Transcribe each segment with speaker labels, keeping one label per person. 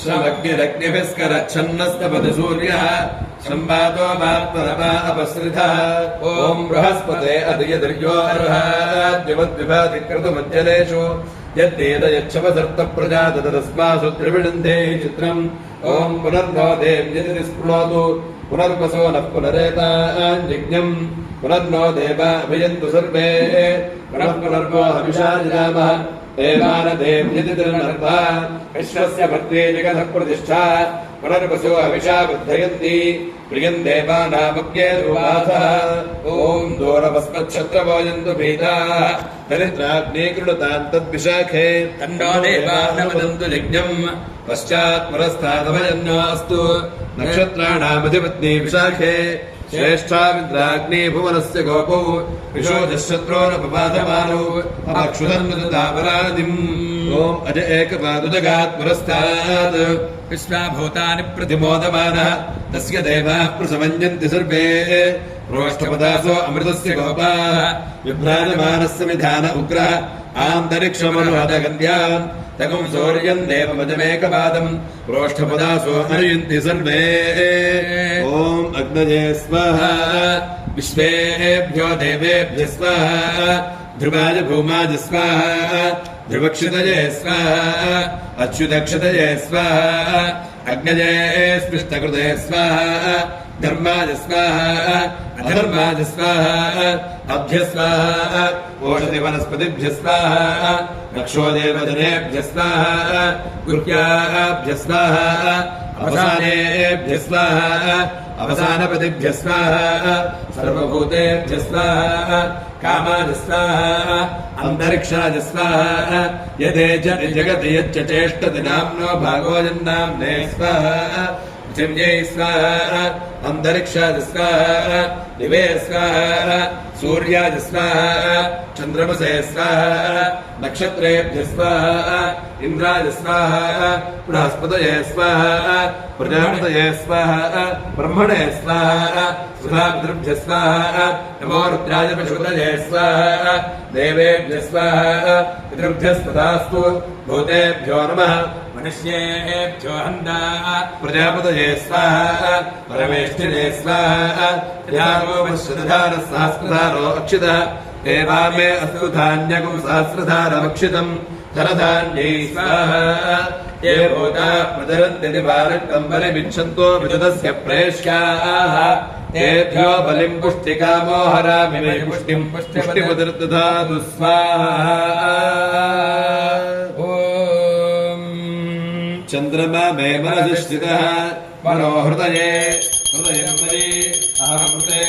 Speaker 1: शमग्निरग्निभिस्करच्छन्नस्तपति सूर्यः संवादो मात्मनमा अपसृतः ॐ बृहस्पते अदयदर्यो अर्हाद्यवद्विभाति क्रतुमज्जलेषु यद्वेदयच्छवसर्तप्रजा तदस्मासु त्रिविडन्ते चित्रम् ॐ पुनर्नो देव्यति स्पृणोतु पुनर्वसो नः पुनरेताञ्जिज्ञम् पुनर्नो देवा अभियन्तु सर्वे पुनर्वो हविषा जगामः देवानदेव्यति तिर्नर्वा विश्वस्य भद्रे जगतः प्रतिष्ठा पुनर्वसो हविषा वर्धयन्ति प्रियम् देवानामज्ञे दुर्वासः ॐ दोरवस्मच्छत्रवो यन्तु भीताः दरिद्राग्ने कृणुताम् तद्विशाखे तन्नो देवानवदन्तु यज्ञम् पश्चात् पुरस्तादभयन्नास्तु नक्षत्राणामधिपत्नी विशाखे श्रेष्ठामिन्द्राग्ने भुवनस्य गोपौ विशोधशत्रोरपपादमानौ अपक्षुधन्वृतापराधिम् ॐ अज एकपादुदगात् पुरस्तात् विश्वाभूतानि प्रतिमोदमानः तस्य देवाः प्रसमञ्जन्ति सर्वे प्रोष्ठपदासो अमृतस्य गोपाः विभ्राजमानस्य विधान उग्रः आन्तरिक्षमनुहतगन्ध्याम् तगुं सूर्यम् देवमजमेकपादम् प्रोष्ठपदासो हरयन्ति सर्वे ॐ अग्नये स्वाहा विश्वेभ्यो देवेभ्यः स्वाहा ध्रुवाय भूमाय स्वाहा ध्रुवक्षितये स्वाहा अच्युतक्षितये स्वाहा अग्नये स्पृष्टकृते स्वाहा धर्माय स्वाहा अधर्माय स्वाहा अभ्य स्वाहा ओषधि वनस्पतिभ्यः स्वाहा रक्षोदेवजनेभ्यः स्वाहा गुह्याभ्यः स्वाहा अवसानेभ्यः स्वाहा अवसानपतिभ्यः स्वाहा सर्वभूतेभ्यः स्वाहा कामाय स्वाहा अन्तरिक्षाय स्वाहा यदे जगति यच्च चेष्टति नाम्नो भागो यन्नाम्ने स्वाहा पृथिव्यै स्वाहा अन्तरिक्षाय स्वाहा दिवे स्वाहा सूर्याय स्वाहा चन्द्रमसे स्वाहा नक्षत्रेभ्यः स्वाहा इन्द्राय स्वाहा बृहस्पतये स्वाहा प्रजापतये स्वाहा ब्रह्मणे स्वाहा सुधापितृभ्यः स्वाहा नमो रुद्राय पशुपतये स्वाहा देवेभ्यः स्वाहा पितृभ्यस्तदास्तु भूतेभ्यो नमः मनुष्येभ्यो हन्ता प्रजापतये स्वाहा परमेष्ठिने स्वाहा यागोपश्रधारः सहस्रधारो अक्षितः एवामे अस्तु धान्यकं सहस्रधारमक्षितम् धनधान्यै स्वाहा ये भूता प्रचरन्ति निवारकं बलिमिच्छन्तो विदुतस्य प्रेष्याः तेभ्यो बलिं पुष्टिकामो हरामि मे पुष्टिं पुष्टिमुदर्दधातु स्वाहा ॐ चन्द्रमा मे मनसि स्थितः मनो हृदये हृदयं मयि अहमृते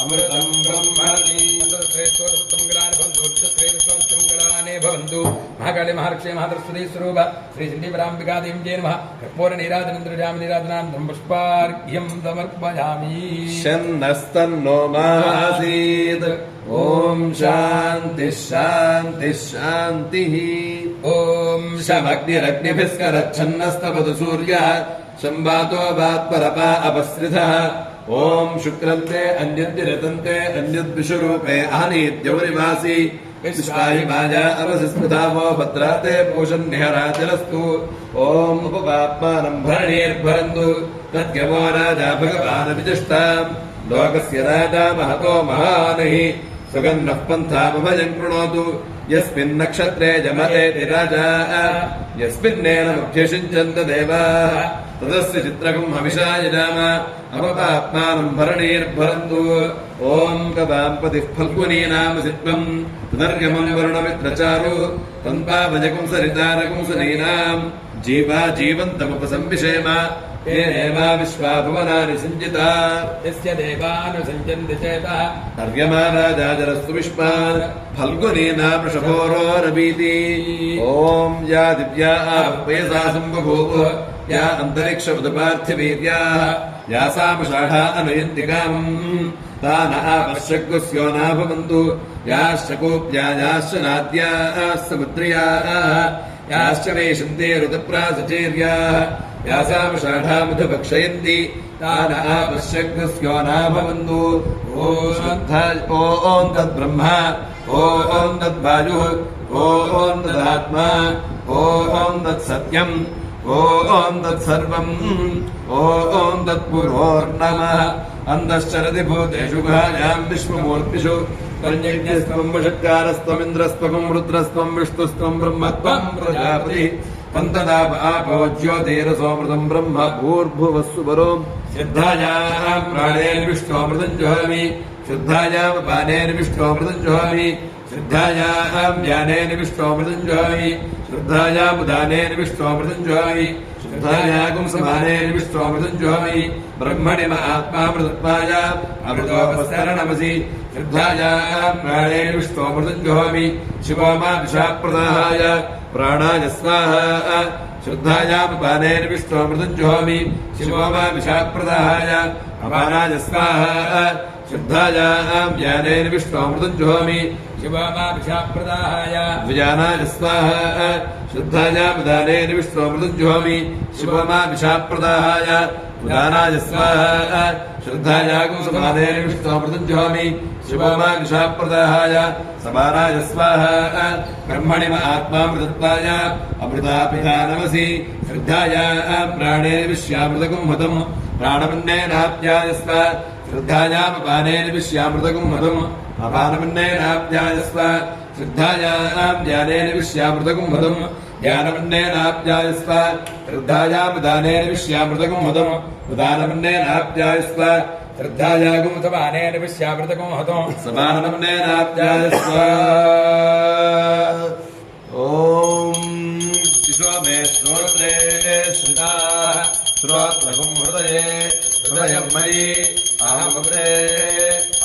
Speaker 1: अमृतं ब्रह्मणि भवन्तु महाकाली महालक्ष्मी महासरस्वती स्वरूप श्री चण्डीपराम्बिका देवी जय नमः कर्पूर नीराजनन्द्रजामि नीराजनां पुष्पार्घ्यं समर्पयामि शन्नस्तन्नो मासीत् ॐ शान्तिः शान्तिः शान्तिः ॐ शमग्निरग्निभिस्करच्छन्नस्तपतु सूर्यः संवातो वात्परपा अपसृतः ॐ शुक्रन्ते अन्यद्विरतन्ते अन्यद्विषुरूपे आनीत्यौरिवासि विश्वाहि माया अवसिस्मृतावो भद्राते पूषन्निहराचलस्तु ॐ उपपाप्मानम् भरणीर्भरन्तु तद्गमो राजा भगवानविजिष्टाम् लोकस्य राजा महतो महानिः सुगन्धः पन्थामभयम् कृणोतु यस्मिन्नक्षत्रे जमतेति राजा यस्मिन्नेनमभ्यषिञ्चन्त देवाः तदस्य चित्रकम् हविषा यजाम अपपाप्मानम् भरणीर्भरन्तु ॐ कवाम्पतिः फल्गुनी नाम सित्वम् पुनर्गमम् वरुणमित्रचारु तन्पावजकुं सरितारकुं सनीनाम् जीवा जीवन्तमुपसंविषेम येनेवा विश्वा भुवनानि सञ्जिता यस्य देवानुसञ्जन्ति चेतः अर्यमा राजाजरस्तु विश्वान् फल्गुनी नाम शभोरोरवीति ॐ या दिव्या आपयसा सम्बभूव या अन्तरिक्षमुदपार्थिवीर्याः यासामषाढा अनुयन्तिकाम् तान आपश्यग्स्यो नाभवन्तु याश्च कूप्या याश्च नाद्याः समुद्र्याः याश्च वेशन्ते ऋतप्रासचेर्याः यासामषाढामुधभक्षयन्ति तान आपश्यग्स्यो नाभवन्तु ॐ तद्ब्रह्मा ॐ तद्वायुः ॐ तदात्मा ॐ तत्सत्यम् ఓం తత్సర్వం ఓం తత్పురోర్నమః అంతశ్చరతి భూతేషు గుహాయాం విశ్వమూర్తిషు త్వన్యజ్ఞస్త్వం వషట్కారస్త్వమింద్రస్త్వం రుద్రస్త్వం విష్ణుస్త్వం బ్రహ్మత్వం ప్రజాపతి పంతదాపో జ్యోతిరసోమృతం బ్రహ్మ భూర్భువస్సు వరోం సిద్ధాయాం ప్రాణేర్విష్ణోమృతం జుహామి శుద్ధాయాం పానేర్విష్ణోమృతం జుహామి సిద్ధాయాం జ్ఞానేర్విష్ణోమృతం జుహామి శుద్ధాయాం ఉదానేర్విష్ణోమృతం జుహామి శుద్ధాయాగం సమానేర్విష్ణోమృతం జుహామి బ్రహ్మణి మహాత్మామృతత్వాయ అమృతోపస్తరణమసి శుద్ధాయాం ప్రాణేర్విష్ణోమృతం జుహామి శివోమా విషాప్రదాయ ప్రాణాయ స్వాహా శుద్ధాయాం పానేర్విష్ణోమృతం జుహామి శివోమా విషాప్రదాయ అపానాయ స్వాహా శుద్ధాయాం జ్ఞానేర్విష్ణోమృతం జుహామి శివోమా విషాప్రదాయ విజానాయ స్వాహా శుద్ధాయాం ఉదానేర్విష్ణోమృతం జుహామి శివోమా విషాప్రదాయ ఉదానాయ స్వాహా శుద్ధాయాగం సమానేర్విష్ణోమృతం జుహామి శివోమా విషాప్రదాయ సమానాయ స్వాహా బ్రహ్మణి ఆత్మామృతత్వాయ అమృతాపితానమసి శ్రద్ధాయాం ప్రాణేర్విశ్యామృతకం హతం ప్రాణమన్నేనాప్యాయస్వ శ్రద్ధాయాం అపానేర్విశ్యామృతకం హతం అపానమన్నేనాప్యాయస్వ శ్రద్ధాయాం జ్ఞానేర్విశ్యామృతకం హతం జ్ఞానమన్నేనాప్యాయస్వ శ్రద్ధాయాం ఉదానేర్విశ్యామృతకం హతం ఉదానమన్నేనాప్యాయస్వ శ్రద్ధాయాగం సమానేర్విశ్యామృతకం హతం సమానమన్నేనాప్యాయస్వ ఓం శిశో మే శ్రోత్రే శ్రుతా శ్రోత్రగం హృదయే హృదయం మయి అహమృతే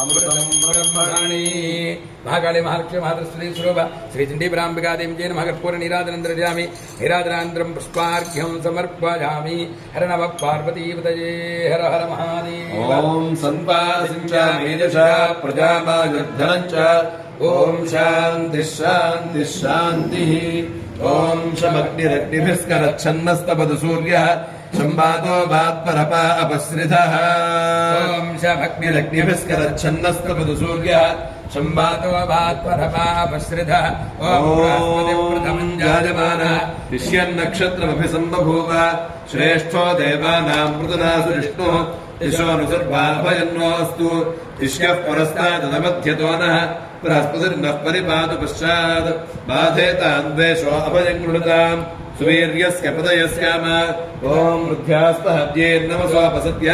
Speaker 1: అమృతం బ్రహ్మణి మహాకాళి మహాలక్ష్మి మహాదశ్రీ స్వరూప శ్రీ చండీ బ్రాంబికాదేవి జైన మహర్పూర్ణ నీరాజనందరజామి నీరాజనాంతరం పుష్పార్ఘ్యం సమర్పయామి హర నమ పార్వతీపతయే హర హర మహాదేవ ఓం సంపాసించామేజస ప్రజామాయుద్ధనంచ ఓం శాంతి శాంతి శాంతి ఓం శమగ్నిరగ్నిభిస్కరచ్ఛన్నస్తపదు సూర్యః సంవాదో వాత్పరపా అపశ్రితః ఓం శమగ్నిరగ్నిభిస్కరచ్ఛన్నస్తపదు సూర్యః సంవాదో వాత్పరపా అపశ్రితః ఓం బృహస్పతి ప్రథమం జాయమానః ఋష్యన్నక్షత్రమపి సంబభూవ శ్రేష్ఠో దేవానాం మృతనాసు విష్ణుః యశోనుసర్వాభయన్నోऽस्तु ఋష్యః పురస్తాదమధ్యతో నః బృహస్పతిర్నః పరిపాతు పశ్చాత్ బాధేతాన్వేషో అభయం గృహతాం సువీర్యస్య పదయస్యామ ఓం వృద్ధ్యాస్తహవ్యేర్నమసోపసత్య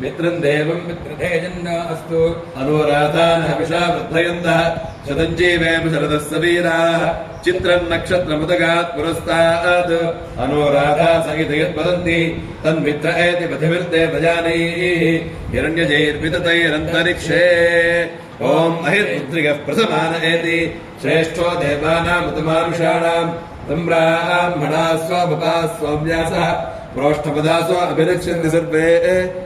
Speaker 1: మిత్రం దేవం మిత్రధేజన్న అస్తు అనురాధాన్ హవిషా వృద్ధయంతః శతం జీవేమ శరదస్య వీరాः చిత్రం నక్షత్రముదగాత్ పురస్తాత్ అనురాధా సహితయత్ వదంతి తన్మిత్ర ఏతి పథివిర్దేవజానైః హిరణ్యజైర్వితతైరంతరిక్షే ఓం అహిర్పుత్రికః ప్రసమాన ఏతి శ్రేష్ఠో దేవానాముతమానుషాణాం బ్రాహ్మణా స్వభపా స్వ్యాసః ప్రోష్ఠపదాసో అభిరక్ష్యంతి సర్వే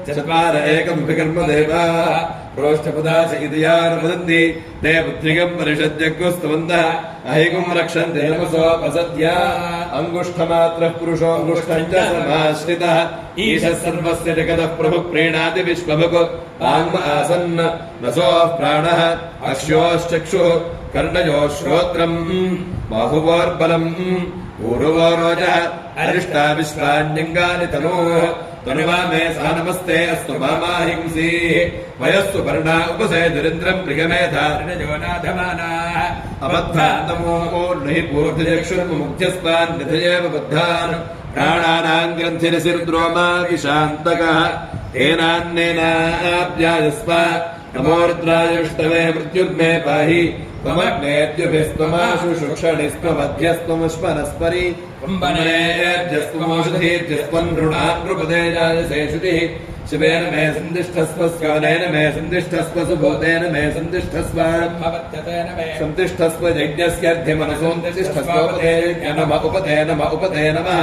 Speaker 1: చత్వార ఏకమపి కర్మ దేవాः ప్రోష్ఠపదాస ఇతి యాన్ వదంతి తే పుత్రికం పరిషద్యగ్గుస్తవంతః అహైకం రక్షन्ते నమసోపసద్య అంగుష్ఠమాత్రః పురుషోంగుష్ఠం చ సమాశ్రితః ఈశः సర్వస్య జగతః ప్రభుః ప్రీణాతి విశ్వభుక్ ఆంగ ఆసన్న నసోః ప్రాణः అక్ష్యోశ్చక్షుః కర్ణయోः శ్రోత్రం బాహువోర్బలం ఊరువోరోజः అరిష్టా విశ్వాన్యంగాని తనూః తనువా మే సా నమస్తే అస్తు మామాహింసి వయస్సు పర్ణా ఉపసేదురింద్రం ప్రియమేధారణజోనాధమానాః అబద్ధాంతమో నహి పూర్తిచక్షుర్ముముఖ్యస్వాన్ నిధయేవ బద్ధాన్ ప్రాణానాం గ్రంథిరసిర్ద్రోమా విశాంతకః తేనాన్నేనాప్యాయస్వ నమో రుద్రాయ విష్ణవే మృత్యుర్మే పాహి త్వమగ్నేర్జుభిస్త్వమాశు శుక్షణిస్త్వమధ్యస్త్వముష్మనస్పరి కుంభనేర్జస్త్వమౌషధీర్జస్త్వం నృణాన్ నృపదేజాయసేషుతిః శివేన మే సంతిష్ఠస్వ స్యోనేన మే సంతిష్ఠస్వ సుభూతేన మే సంతిష్ఠస్వ సంతిష్ఠస్వ యజ్ఞస్యర్థిమనసోంతిష్ఠస్వోపతే నమ ఉపతే నమః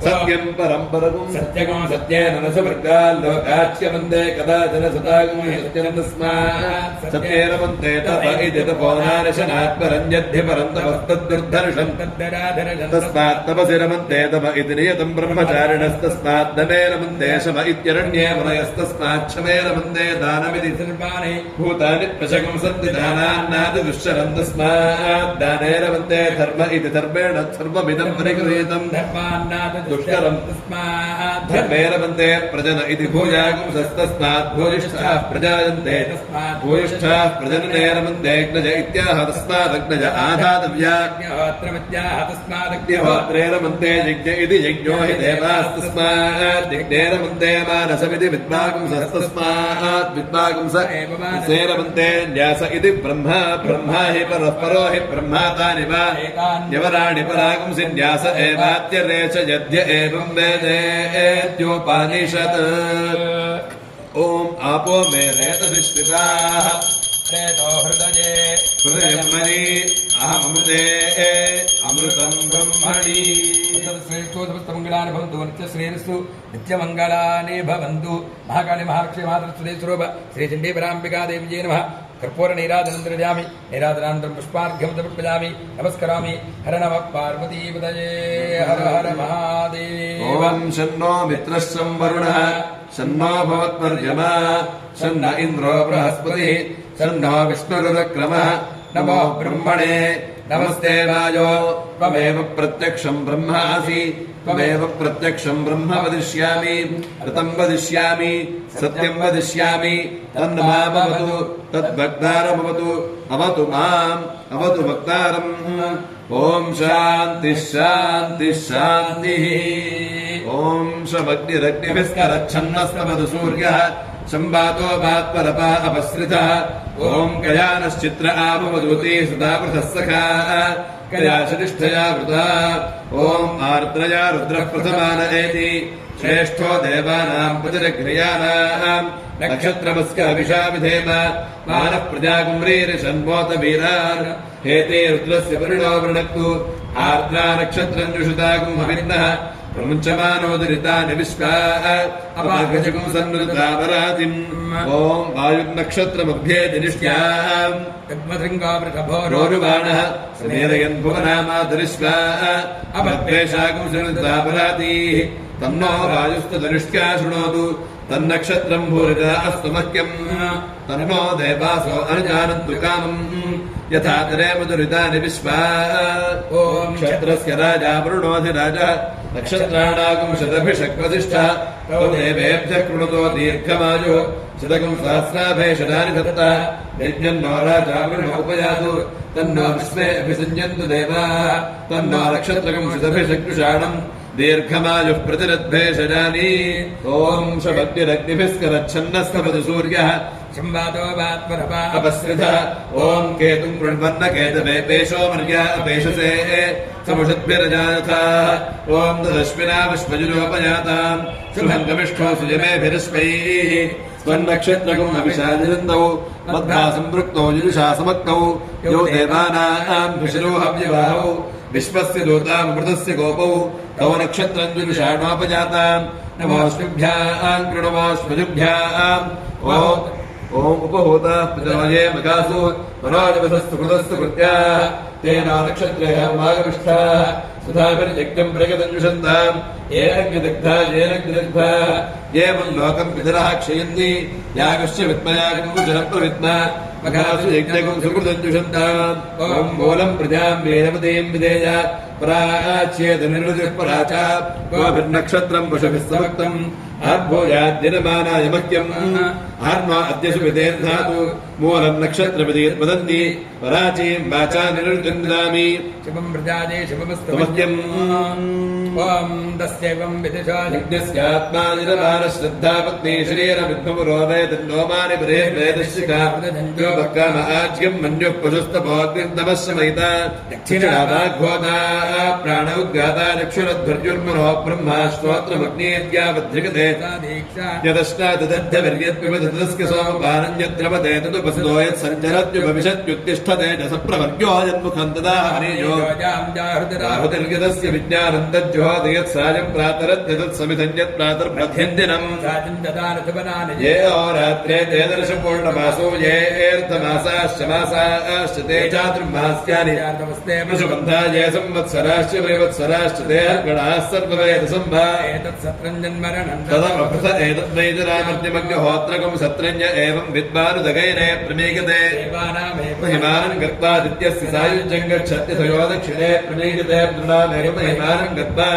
Speaker 1: సత్యం పరం పరగం సత్యగం సత్యేన న సువర్గాల్లోకాచ్య వందే కదాచన సతాగం సత్యం తస్మాత్ సత్యేన వందే తప ఇతి తపోనాశనాత్పరంజద్ధి పరం తపస్తద్దుర్ధర్షం తస్మాత్ తపసి రమంతే తప ఇతి నియతం బ్రహ్మచారిణస్తస్మాత్ దమేన వందే శమ ఇత్యరణ్యే मुनयस्तस्माच्छमे रमन्ते दानमिति सर्वाणि भूतानि प्रशकं सन्ति दानान्नादि दुश्चरं तस्मात् दाने रमन्ते धर्म इति धर्मेण सर्वमिदं परिगृहीतं धर्मान्नादि दुष्करं तस्मात् धर्मे रमन्ते प्रजन इति भूयागुंसस्तस्मात् भूयिष्ठाः प्रजायन्ते तस्मात् भूयिष्ठाः प्रजनने रमन्ते अग्नज इत्याह तस्मादग्नज आधातव्याज्ञहोत्रमित्याह तस्मादग्निहोत्रे रमन्ते यज्ञ इति यज्ञो हि देवास्तस्मात् यज्ञे रमन्ते मानसमिति विद्वागुंसस्तस्मात् विद्वागुंस से रमन्ते न्यास इति ब्रह्मा ब्रह्मा हि परस्परो हि ब्रह्मातानि वा यवराणि परागुंसि न्यास एवात्यरेच यद्य एवं वेदेत्योपानिषत् ॐ आपो मे रेतधिष्ठिताः प्रेतो हृदये हृदयं मयि अहमृते अमृतं ब्रह्मणि श्रेष्ठोत्तमङ्गलानि भवन्तु नित्यश्रेयस्सु नित्यमङ्गलानि भवन्तु महाकाली महालक्ष्मी मातृस्वरूप श्रीचण्डी पराम्बिका देव्यै नमः कर्पूर नीराजनं दृजामि नीराजनानन्तरं पुष्पार्घ्यं समर्पयामि नमस्करामि हर नमः पार्वतीपतये हर हर महादेव
Speaker 2: ॐ शन्नो मित्रश्चं वरुणः शन्नो भवत्पर्यमा शन्न इन्द्रो बृहस्पतिः शन्नो विष्णुरुक्रमः नमो ब्रह्मणे नमस्ते वायो त्वमेव प्रत्यक्षं ब्रह्मासि त्वमेव प्रत्यक्षं ब्रह्म वदिष्यामि ऋतं वदिष्यामि सत्यं वदिष्यामि तन्मामवतु तद्भक्तारमवतु अवतु माम् अवतु भक्तारम् ॐ शान्तिः शान्तिः शान्तिः ॐ शमग्निरग्निभिस्करच्छन्नस्तमधु सूर्यः संवातो भात्परपा अपसृतः ॐ कयानश्चित्र आपवधूते सुधावृतः सखा कयाशनिष्ठया वृता ॐ आर्द्रया रुद्रः प्रथमान एति श्रेष्ठो देवानां प्रतिरग्नयानां नक्षत्रमस्य अभिषा विधेम मानः प्रजाकुम्रीरिषन्मोत वीरान् हेते रुद्रस्य परिणो वृणक्तु आर्द्रा नक्षत्रञ्जुषुताकुं हविन्नः प्रमुञ्चमानोदरितानि विश्वा अपागजकुं सन्नृतापरातिम् ॐ वायुर्नक्षत्रमभ्येति निष्ठ्याम् तद्मधृङ्गावृषभोरोरुबाणः समेरयन् भुवनामादरिष्वा अपद्वेषाकुं सन्नृतापरातिः तन्नो वायुस्तदनुष्ठ्या शृणोतु तन्नक्षत्रं भूरिता अस्तु मह्यम् तन्नो देवासो अनुजानन्तु कामम् यथा तरेम दुरितानि विश्वा ॐ क्षत्रस्य राजा वरुणोऽधिराजः नक्षत्राणागुं शतभिषक्वसिष्ठः तौ देवेभ्यः कृणुतो दीर्घमायुः शतकं सहस्राभेषणानि दत्तः यज्ञन्नो राजा वरुणोपयातु तन्नो विश्वे अभिसञ्जन्तु देवाः तन्नो नक्षत्रकं शतभिषक्वृषाणम् दीर्घमायुः प्रतिरद्भेषजानि ॐ शमग्निरग्निभिस्करच्छन्नस्तमधु सूर्यः संवातो वात्परपा अपसृतः ॐ केतुं कृण्वन्न केतवे पेशो मर्या अपेशसे समुषद्भिरजायथाः ॐ तदश्विना विश्वजुरोपजाताम् शुभङ्गमिष्ठो सुजमेभिरश्वैः स्वन्नक्षत्रकम् अभिषादिनन्दौ मद्भा सम्पृक्तौ युजुषा समक्तौ यो देवानां भिषरोहव्यवाहौ विश्वस्य दूतामृतस्य गोपौ तव नक्षत्रञ्जुषाणोपजाताम् नमोऽस्मिभ्याम् कृणवोऽस्मजुभ्याम् ॐ उपहूताः प्रजाये मगासु मनोजवसस्तु कृतस्तु कृत्याः तेन नक्षत्रेः मागमिष्ठाः सुधाभिर्यज्ञम् प्रगतञ्जुषन्ताम् येनग्निदग्धा एवं लोकम् पितरः क्षयन्ति यागस्य विद्मयागम् प्रविद्मा मघासु यज्ञकम् सुकृतञ्जुषन्ताम् ॐ मूलम् प्रजाम् वेदवतीम् विधेय पराच्येतनिर्वृतिः पराचा गोभिर्नक्षत्रम् पशुभिः समक्तम् आर्भूयाद्दिनमानाय मह्यम् आर्मा अद्यसु विधेर्धातु मूलम् नक्षत्रविधेर् वदन्ति पराचीम् वाचा निरुद्धन्दामि शुभम् प्रजाये शुभमस्तु मह्यम् ॐ तस्यैवम् विदिशा यज्ञस्यात्मा निरमानश्रद्धा पत्नी शरीरविद्मपुरोदय तन्नोमानि परेर्वेदशिखा योगकाम आज्यम् मन्युः पशुस्तपोऽग्निर्नमश्रमयिता दक्षिणाभाग्भोता प्राण उद्गाता चक्षुरध्वर्युर्मनो ब्रह्मा श्रोत्रमग्नेद्यावद्धिगते यदश्नातदध्यविर्यत्पिबतस्य सोमपानञ्यद्रवते तदुपसितो यत्सञ्चरत्युपविशत्युत्तिष्ठते च सप्रवर्ग्यो यन्मुखम् तदा हरियो राहुतिर्गतस्य विज्ञानम् तज्जो
Speaker 1: जुहोति यत्सायं प्रातरद्यतत्समिधन्यत् प्रातर्मध्यन्दिनम् ये अहोरात्रे ते दर्शपूर्णमासो ये एर्धमासाश्च मासाश्च ते चातुर्मास्यानि वृषबन्धा ये संवत्सराश्च वैवत्सराश्च ते गणाः सर्ववेदसम्भा तदमभृत एतद्वैतरामर्त्यमग्निहोत्रकं सत्रञ्ज एवं विद्वानुदगैने प्रमीयते महिमानं गत्वादित्यस्य सायुज्यं गच्छति तयो दक्षिणे प्रमीयते दृढामेव महिमानं गत्वा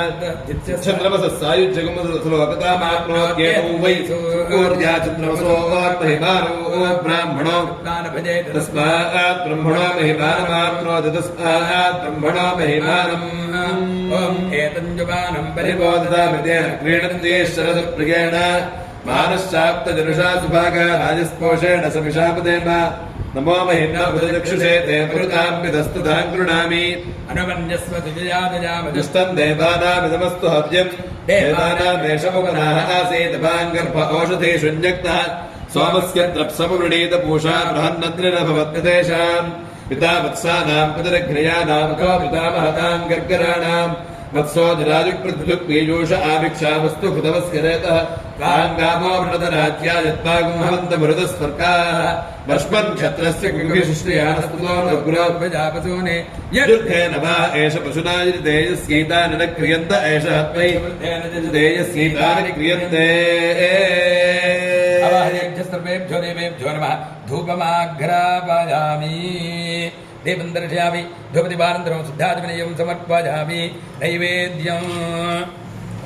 Speaker 1: चन्द्रमसः सायुज्यगमसुलोकतामाप्नोत्येवं वै सूर्या चन्द्रमसो महिमानो ब्राह्मणो तस्मात् ब्रह्मणो महिमानमाप्नोति तस्मात् ब्रह्मणो महिमानम् ॐ एतञ्जुबानं परिबोधतामितेन क्रीडन्ति शरदप्रियेण मानश्चाप्तजनुषा सुभागा राजस्पोषेण समिषापदेम नमो महिम्ना बुधचक्षुषे ते मरुताम्बितस्तुतां गृह्णामि अनुमन्यस्व दिव्यादयामजुष्टं देवानामिदमस्तु हव्यम् देवानामेषमुपनाः आसीत् भाङ्गर्भ ओषधेषु न्यक्तः सोमस्य द्रप्समवृणीत पूषा बृहन्नद्रिनभवत्यतेषाम् पिता वत्सानां पितरघ्नयानां को पितामहतां गर्गराणां वत्सोऽधिराजुक्पृथुक्पीयूष आभिक्षामस्तु कृतवस्य रेतः काङ्गामो वृणतराज्यायत्वागुंहवन्तमृतस्वर्गाः वष्मन्क्षत्रस्य कुङ्गिशिष्ट्रियानस्तुतो नग्रोपजापसूने युद्धेन वा एष पशुना यजतेजस्यैतानि न क्रियन्त एषः त्वयि तेजस्यैतानि क्रियन्ते सर्वेभ्यो देवेभ्यो नमः धूपमाघ्रापयामि देवं दर्शयामि धूपदीपानन्तरं शुद्धात्मनेयं समर्पयामि नैवेद्यम्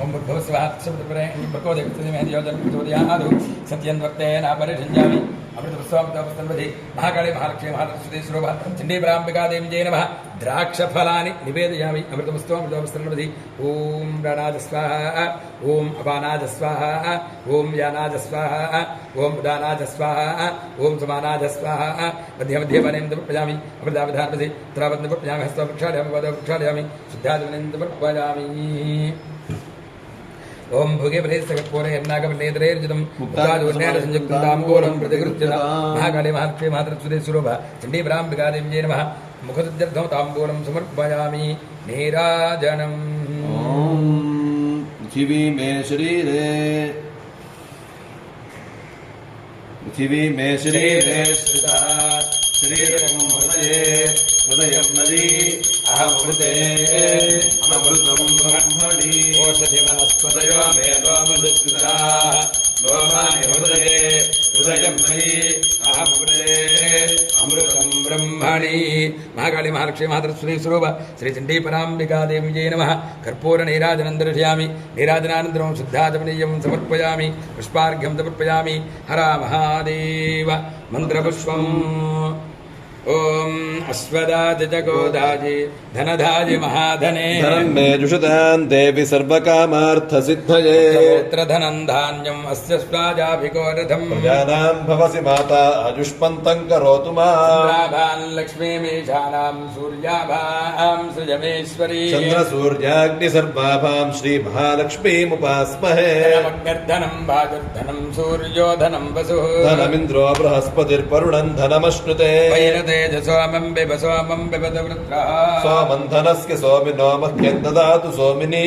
Speaker 1: ओम भगवस्वात्सवदपरेणप्रकोदेवतमेहदियोजनप्रचोदयादु सत्यन्वर्तेन परिषञ्जामि अमृतपुष्पामृतपुस्तन्वधि महाकाले महालक्ष्मी महालक्ष्मी स्वरूपा चण्डीपराम्बिकादेवी जय नमः द्राक्षफलानि निवेदयामि अमृतपुष्पामृतपुस्तन्वधि ॐ प्राणाय स्वाहा ॐ अपानाय स्वाहा ॐ यानाय स्वाहा ॐ उदानाय स्वाहा ॐ समानाय स्वाहा मध्ये मध्ये वनें समर्पयामि अमृतावधानपदे त्रावत्न समर्पयामि हस्तवृक्षालयामि पादवृक्षालयामि शुद्धादिवनें समर्पयामि ओम भुगे प्रेसकपूरे यन्नागमनेद्रैर्जितं मुक्तादूर्णेन संयुक्तं ताम्बूलं प्रतिगृह्यता महाकाले महालक्ष्मी मातृसुरे स्वरूपा चण्डीपराम्बिकादेव्यै नमः मुखसुद्ध्यर्थं ताम्बूलं समर्पयामि नीराजनम्
Speaker 2: ॐ पृथिवी मे शरीरे स्थिता शरीरं हृदये हृदयं नदी अहमृते अमृतं ब्रह्मणि ओषधि वनस्पतयो मेदोमधुस्कृताः लोमानि हृदये हृदयं मयि अहमृते अमृतं ब्रह्मणि महाकाली महालक्ष्मी मातृश्री स्वरूप श्री चण्डीपराम्बिकादेव्यै नमः कर्पूरनीराजनं दर्शयामि नीराजनानन्तरं शुद्धाचमनीयं समर्पयामि पुष्पार्घ्यं समर्पयामि हर महादेव मन्त्रपुष्पम् ओम अश्वदाजि जगोदाजि धनधाजि महाधने
Speaker 1: धनं मे जुषतां देवि सर्वकामार्थसिद्धये
Speaker 2: सर्वत्र धनं धान्यम् अस्य स्वाजाभिकोरथम्
Speaker 1: प्रजानां भवसि माता आयुष्मन्तं करोतु माम्
Speaker 2: लाभान् लक्ष्मीमीशानां सूर्याभां सृजमेश्वरी
Speaker 1: चन्द्रसूर्याग्निसर्वाभां श्रीमहालक्ष्मीमुपास्महे
Speaker 2: धनमग्निर्धनं वायुर्धनं सूर्यो धनं वसुः
Speaker 1: धनमिन्द्रो बृहस्पतिर्वरुणं धनमश्नुते
Speaker 2: सोमं बिबद वृत्रः
Speaker 1: सोमन्थनस्य सोमिनो मह्यं ददातु सोमिनी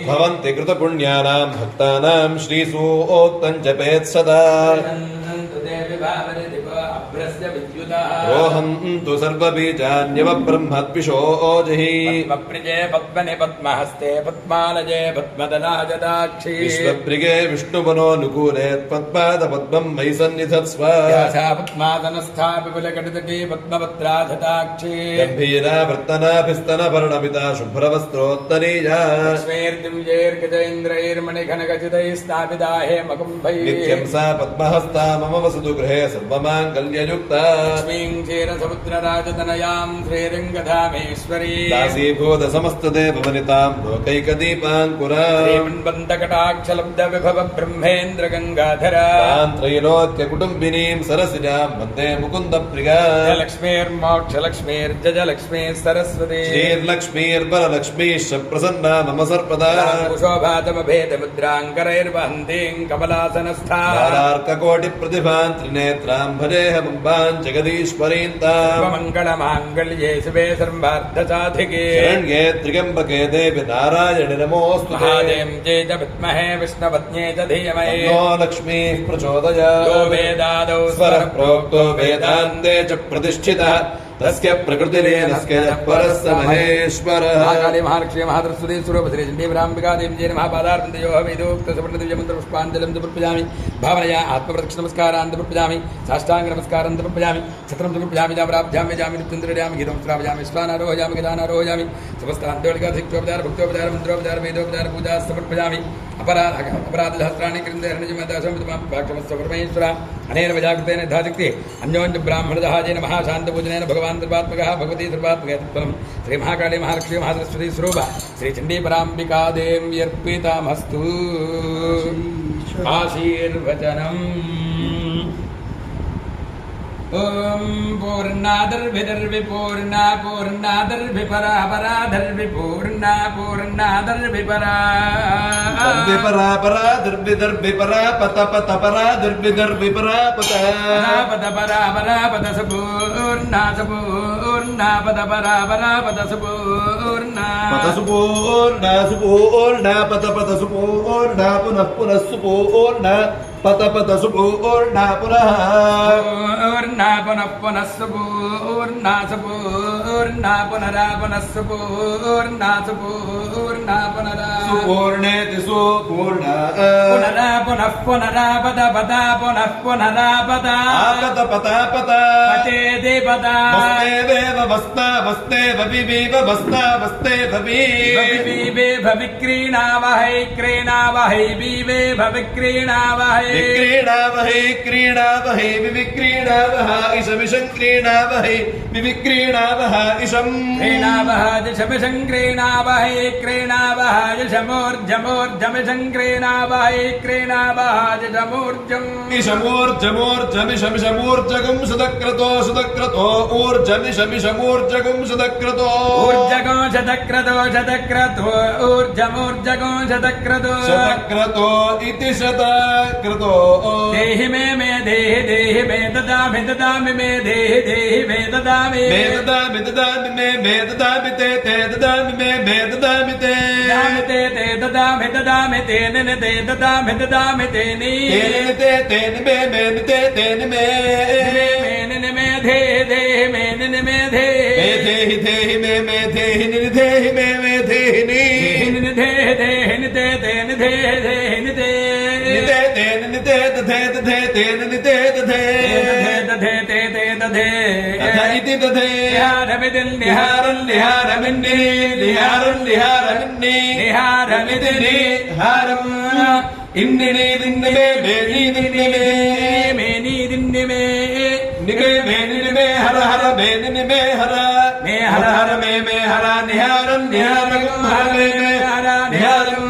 Speaker 1: भवन्ति कृतपुण्यानां भक्तानां श्रीसूक्तं जपेत् सदा रोहन्तु सर्वबीजान्यव ब्रह्मद्विषोजिहि
Speaker 2: पद्मप्रिये पद्मने पद्महस्ते पद्मालये पद्मदलाजदाक्षी
Speaker 1: विश्वप्रिये विष्णुवनोऽनुकूले पद्माद पद्मं मयि सन्निधत्स्व
Speaker 2: पद्मादनस्था विपुलकटितटी पद्मभद्राजदाक्षी
Speaker 1: गम्भीरा वर्तनाभिस्तनपर्णमिता शुभ्रवस्त्रोत्तरीया
Speaker 2: लक्ष्मीर्दिव्यैर्गजैन्द्रैर्मणिघनखचितैः हेमकुम्भैः
Speaker 1: नित्यं सा पद्महस्ता मम वसतु गृहे सर्वमाङ्गल्ययुक्ता
Speaker 2: लक्ष्मीं क्षीरसमुद्रराजतनयां श्रीरङ्गधामेश्वरी
Speaker 1: दासीभूत समस्तदेववनितां लोकैकदीपाङ्कुरा
Speaker 2: श्रीमन्वन्तकटाक्षलब्धविभव ब्रह्मेन्द्र गङ्गाधरा
Speaker 1: त्रैलोक्यकुटुम्बिनीं सरसिजां वन्दे मुकुन्दप्रिया
Speaker 2: लक्ष्मीर्मोक्षलक्ष्मीर्जलक्ष्मीः सरस्वती
Speaker 1: श्रीर्लक्ष्मीर्वरलक्ष्मीश्च प्रसन्ना मम सर्वदा
Speaker 2: कुशोभातमभेदमुद्राङ्करैर्वहन्तीं कमलासनस्था
Speaker 1: कोटिप्रतिभां त्रिनेत्रां भजेऽहमम्बां जगदीश ఈశ్వరీంతాం
Speaker 2: మంగళమాంగళ్యే శివే సర్వార్థసాధికే
Speaker 1: శరణ్యే త్ర్యంబకే దేవి నారాయణి నమోస్తుతే
Speaker 2: మహాదేవం చేత విద్మహే విష్ణుపత్న్యే చ ధీమహి
Speaker 1: తన్నో లక్ష్మీ ప్రచోదయాత్
Speaker 2: యో వేదాదౌ
Speaker 1: స్వర ప్రోక్తో వేదాంతే చ ప్రతిష్ఠితః తస్య ప్రకృతిరేనస్య పరస్య మహేశ్వరః
Speaker 2: మహాకాళీ మహాలక్ష్మీ మహాసరస్వతీ స్వరూప శ్రీ చండీవరాంబికా దేవి జయ మహాపాదార్పణయోః వేదోక్త సువర్ణ దివ్య మంత్ర పుష్పాంజలిం సమర్పయామి భావనయా ఆత్మప్రదక్షిణ నమస్కారాన్ సమర్పయామి సాష్టాంగ నమస్కారం సమర్పయామి ఛత్రం సమర్పయామి జామరాభ్యామి జామి నిత్యంద్రయామి గీతం శ్రావయామి శ్వానారోహయామి గదానారోహయామి సమస్తాంతోళికా శిక్షోపచార భక్తోపచార మంత్రోపచార వేదోపచార పూజా సమర్పయామి అపరాధ సహస్రాన్ని క్రిందేశ్వర అనేన వజాకృతేన యథాశక్తి అన్యోన్య బ్రాహ్మణ దహాజేన మహాశాంతపూజనేన భగవాన్ సర్వాత్మకः భగవతి సర్వాత్మకేతత్వం శ్రీ మహాకాళీ మహాలక్ష్మీ మహాసరస్వతి స్వరూప శ్రీ చండీపరాంబికాదేవ్యర్పితమస్తు ఆశీర్వచనం. ఓం పూర్ణాదర్భిదర్విపూర్ణా పూర్ణాదర్భిపరా పరాధర్విపూర్ణా పూర్ణాదర్భిపరా
Speaker 1: దర్భిపరా పరా దర్భిదర్భిపరా పత పత పరా దర్భిదర్భిపరా పత
Speaker 2: పద పరా పరా పద సుపూర్ణా సుపూర్ణా పద పరా పరా పద సుపూర్ణా
Speaker 1: పత సుపూర్ణ సుపూర్ణ పత పత సుపూర్ణ పునః పునః సుపూర్ణ పత పత సుపూర్ణ పునః
Speaker 2: పూర్ణా పునః పునః సుపూర్ణా సుపూర్ణా పునరా పునః సుపూర్ణా సుపూర్ణా పునరా
Speaker 1: సుపూర్ణేతి సుపూర్ణ
Speaker 2: పునరా పునః పునరా పద పద పునః పునరా పద
Speaker 1: పత పత పత
Speaker 2: పతేది పద
Speaker 1: వస్తేవేవ వస్తా వస్తేవ వివేవ వస్తా వస్తేవ
Speaker 2: వివేవ విక్రీణావహై క్రీణావహై వివేవ విక్రీణావహై
Speaker 1: విక్రీణావహై క్రీణావహై వివిక్రీణావహ ఇషమిషం క్రీణావహై వివిక్రీణావహ ఇషం
Speaker 2: క్రీణావహ జశమిషం క్రీణావహై క్రీణావహ జశమోర్జమోర్జమిషం క్రీణావహై క్రీణావహ జశమోర్జం
Speaker 1: ఇషమోర్జమోర్జమిషమిషమూర్జగం సుదక్రతో సుదక్రతో ఊర్జమిషమిషమూర్జగం సుదక్రతో
Speaker 2: ఊర్జగో శతక్రతో శతక్రతో ఊర్జమూర్జగో శతక్రతో
Speaker 1: శతక్రతో ఇతి శతక్రతో
Speaker 2: దేహి మే దేహి మే దదామి దదామి మే దేహి మే దదామి
Speaker 1: మే దదామి దదామి మే దదామి తే దదామి మే దదామి తే
Speaker 2: దదామి దదామి తేన తే దదామి దదామి తేని
Speaker 1: మే తేని మే
Speaker 2: మేన మే దేహి మే
Speaker 1: దేహి దేహి మే దేహి నిధేహి మే దేహి ని
Speaker 2: దేహి తే తేన దేహి తే
Speaker 1: హర హర మేని మే హర మే హర హర మే హర నిహారం నిహారం హర మే హర నిహారం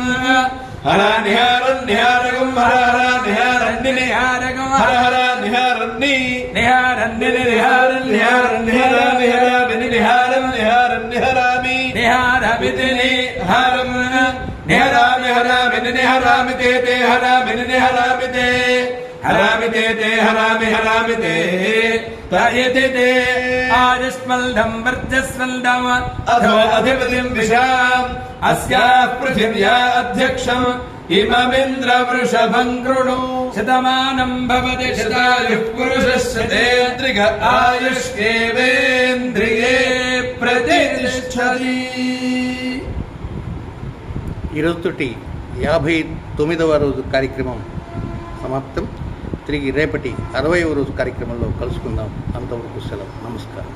Speaker 1: హర నిహారం నిహారగం హర హర నిహారన్ని
Speaker 2: నిహారగం
Speaker 1: హర హర నిహారన్ని
Speaker 2: నిహారన్ని
Speaker 1: నిహారం నిహారం నిహర నిహరామి నిహారం నిహారం నిహరామి
Speaker 2: నిహారమితి
Speaker 1: నిహారం నిహరామి హరామి నిహరామి తే హరామి నిహరామి తే హరామి తే హరామి హరామి తే తయతే తే
Speaker 2: ఆజస్మల్ధం వర్జస్మల్ధం
Speaker 1: అథో అధిపతిం విశాం అస్యాః పృథివ్యా అధ్యక్షం ఇమమింద్ర వృషభం కృణు
Speaker 2: శతమానం భవతి శతాయుః పురుషస్యేంద్రియ
Speaker 1: ఆయుష్కేవేంద్రియే ప్రతిష్టతి.
Speaker 3: ఈరోజుతోటి 59వ రోజు కార్యక్రమం సమాప్తం. తిరిగి రేపటి 60వ రోజు కార్యక్రమంలో కలుసుకుందాం. అంతవరకు సెలవు. నమస్కారం.